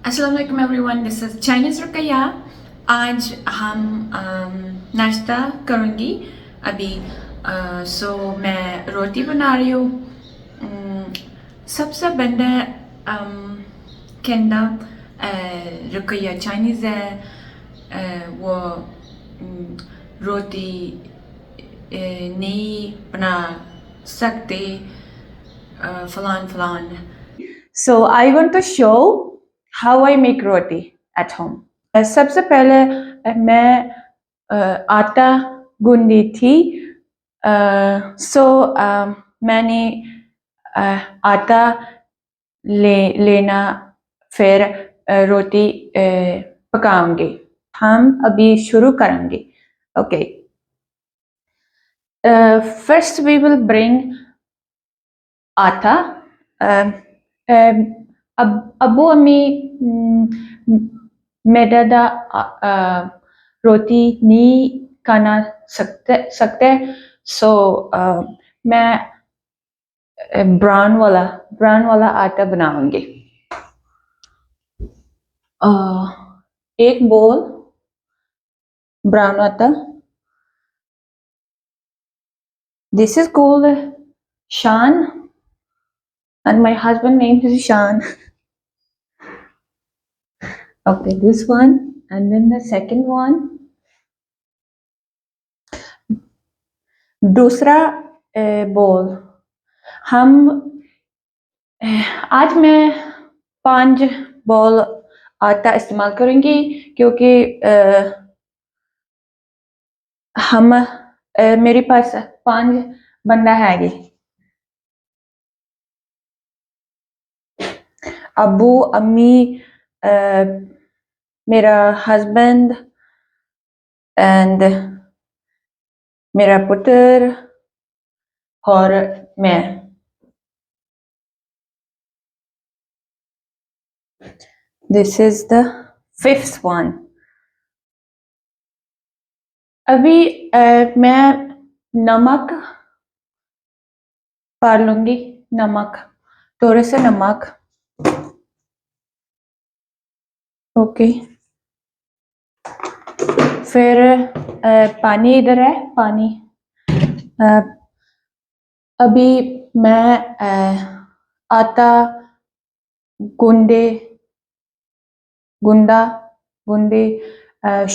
अस्सलाम वालेकुम everyone, this is Chinese Ruqaiya. आज हम नाश्ता करूँगी अभी। सो मैं रोटी बना रही हूँ। सबसे बंदा कहना रुकैया चाइनीज़ है। वो रोटी नहीं बना सकते फलान फलान। So I want to show how I make roti at home. सबसे पहले मैं आटा गूंदी थी। मैंने आटा लेना, फिर रोटी पकाऊंगी। हम अभी शुरू करेंगे। Okay. First we will bring आटा। अबू अम्मी मैदा दा रोटी नहीं खाना सकते। सो मैं ब्राउन वाला आटा बनाऊंगी। एक बोल ब्राउन आटा। This is called Shan, and my husband name is Shan. Okay, this one, and then the second one. दूसरा बोल हम आज मैं 5 बॉल आटा इस्तेमाल करूंगी, क्योंकि हम मेरे पास 5 बंदा है। अबू अम्मी, मेरा हस्बैंड एंड मेरा पुत्र और मैं। This is the 5th one. अभी मैं नमक डाल लूंगी। नमक, थोड़े से नमक। ओके। फिर पानी इधर है, पानी। अभी मैं आटा गूंदे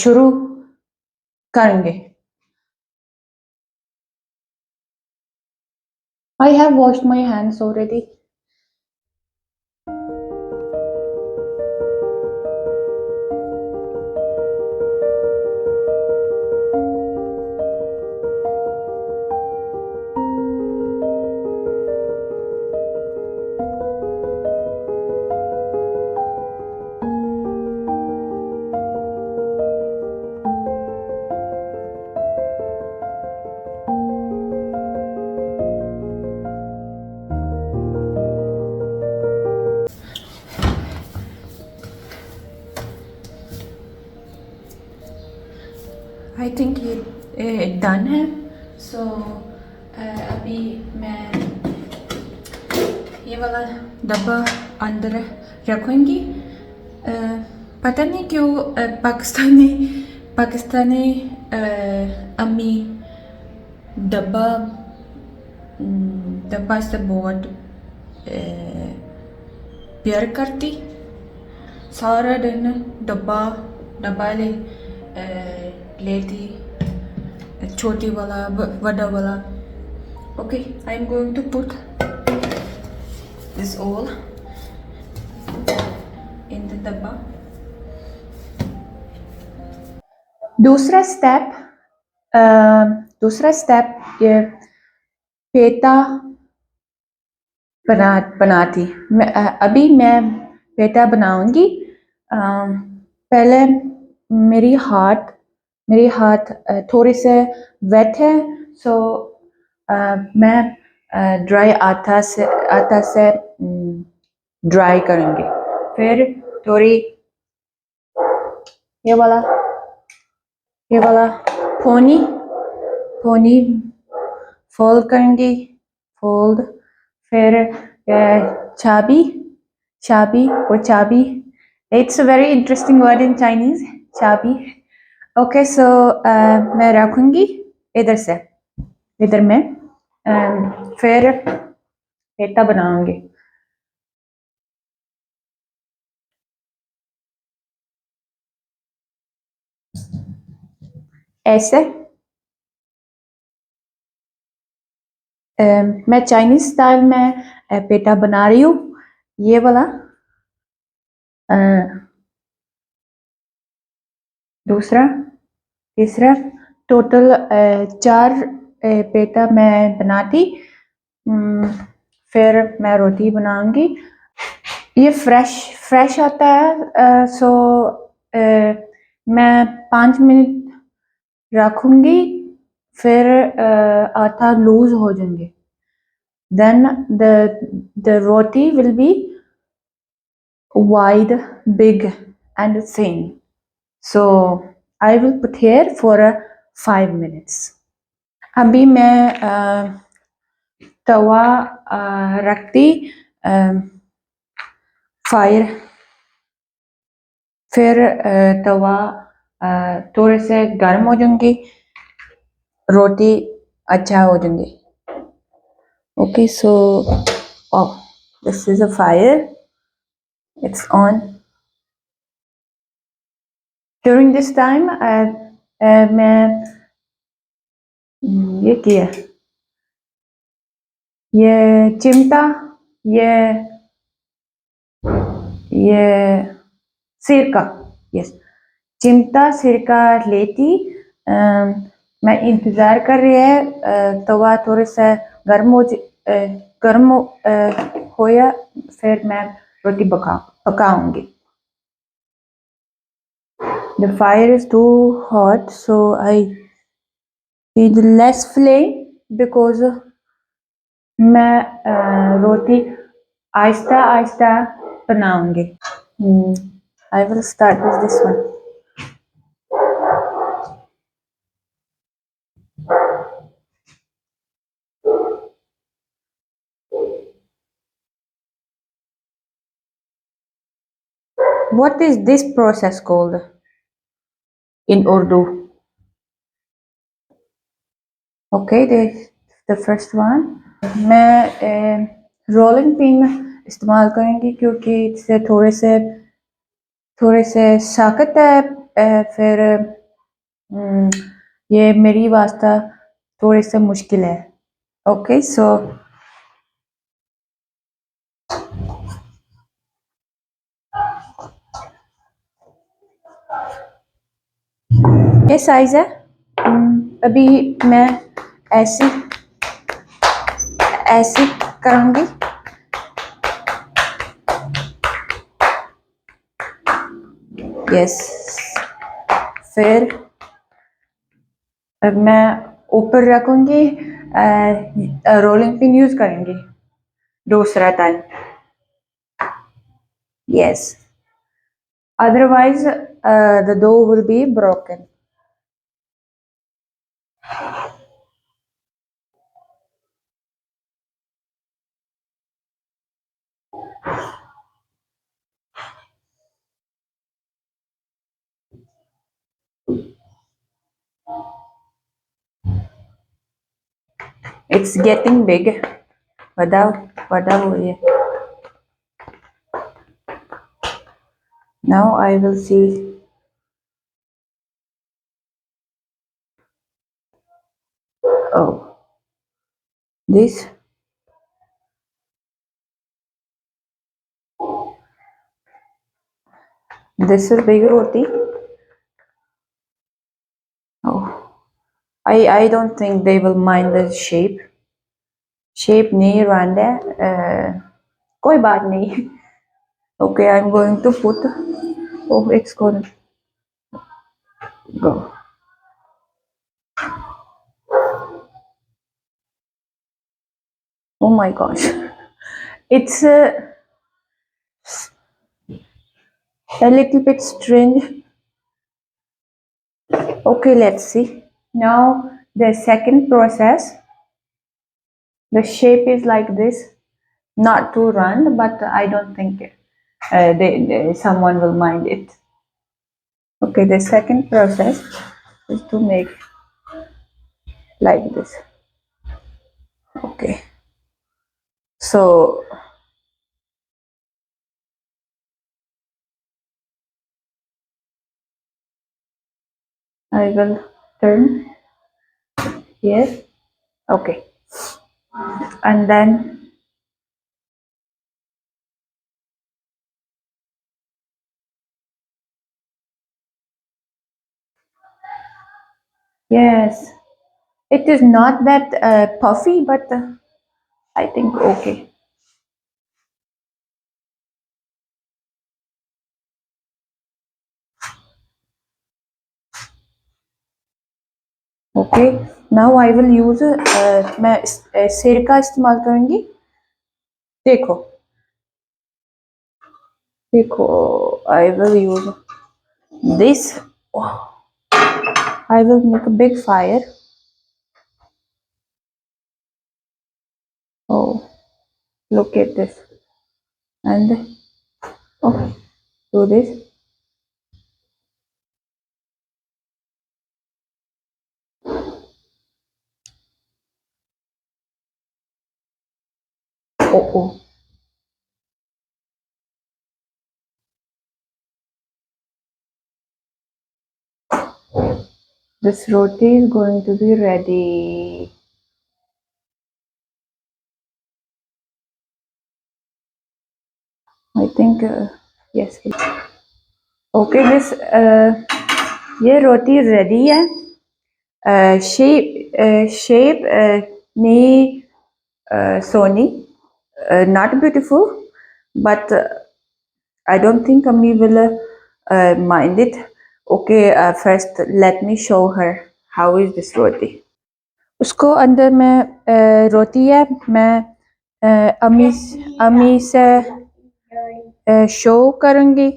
शुरू करेंगे। I have washed my hands already. I think ये डन है। सो अभी मैं ये वाला डब्बा अंदर रखूँगी। पता नहीं क्यों पाकिस्तानी अम्मी डब्बा से बहुत प्यार करती। सारा दिन डब्बा लेती, छोटी वाला बड़ा वाला। Okay, I am going to put this all in the dabba. दूसरा स्टेप ये पेटा बनाती। अभी मैं पेटा बनाऊंगी। पहले मेरी हाथ थोड़ी से वेट है। सो मैं ड्राई आटा से ड्राई करूंगी। फिर थोड़ी ये वाला पोनी फोल्ड करूंगी। फिर चाबी It's a very interesting word in Chinese, चाबी. Okay, so मैं रखूंगी इधर से, इधर में, फिर पेटा बनाऊंगी. ऐसे मैं चाइनीज स्टाइल में पेटा बना रही हूँ. ये वाला अ, दूसरा, तीसरा, टोटल 4 पेटा मैं बनाती. फिर मैं रोटी बनाऊंगी. ये फ्रेश फ्रेश आता है, सो मैं 5 मिनट रखूंगी. फिर आटा लूज हो जाएंगे. Then the roti will be wide, big, and thin. So I will put here for 5 minutes. अभी मैं तवा रखती, फायर. फिर तवा थोड़े से गर्म हो जाएंगी, रोटी अच्छा हो जाएंगी. Okay, so oh, this is a fire. It's on. During this time मैं ये किया, ये चिमटा, ये ये सिरका, यस, चिमटा सिरका लेती. मैं इंतज़ार कर रही है तवा थोड़े से गर्म हो गर्म होया. फिर मैं रोटी पकाऊंगी. The fire is too hot, so I need less flame because मैं रोटी आहिस्ता आहिस्ता बनाऊंगी. I will start with this one. What is this process called in Urdu? Okay, the first one. मैं रोलिंग पिन इस्तेमाल करूँगी क्योंकि इससे थोड़े से सख्त है. फिर ये मेरी वास्ता थोड़े से मुश्किल है. Okay, so ये साइज है. अभी मैं ऐसे ऐसे करूँगी. यस. फिर अब मैं ऊपर रखूँगी, रोलिंग पिन यूज करेंगी दूसरा time. Yes, otherwise the dough will be broken. It's getting big. बड़ा हो रही है. Now I will see. Oh, this is big roti. Oh, I don't think they will mind the shape. Shape नहीं round है. कोई बात नहीं. Okay, I'm going to put. Oh, it's gonna go. Oh my gosh, it's a little bit strange. Okay, let's see. Now the second process. The shape is like this, not too round, but I don't think someone will mind it. Okay, the second process is to make like this. Okay, so I will turn here. Okay, and then yes, it is not that puffy, but I think okay. Okay, now I will use मैं सिर का इस्तेमाल करूंगी. देखो देखो I will use this. I will make a big fire. Oh, look at this. And oh, do this. Oh, oh. This roti is going to be ready. I think yes. Okay, this ये रोटी ready है. Shape नहीं Sony, not beautiful, but I don't think Ami will mind it. Okay, first let me show her how is this roti. उसको अंदर में रोटी है. मैं अमी से शो करूँगी.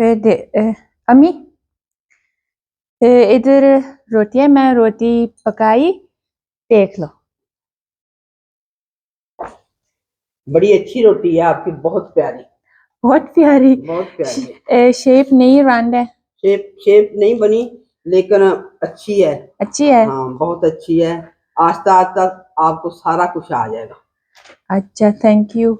फिर अमी इधर रोटी है. मैं रोटी पकाई, देख लो. बड़ी अच्छी रोटी है आपकी, बहुत प्यारी. बहुत प्यारी. बहुत प्यारी. शेप नहीं राउंड है. शेप नहीं बनी, लेकिन अच्छी है. अच्छी है. हाँ, बहुत अच्छी है. आस्ता आस्ता आपको सारा कुछ आ जाएगा. अच्छा, थैंक यू.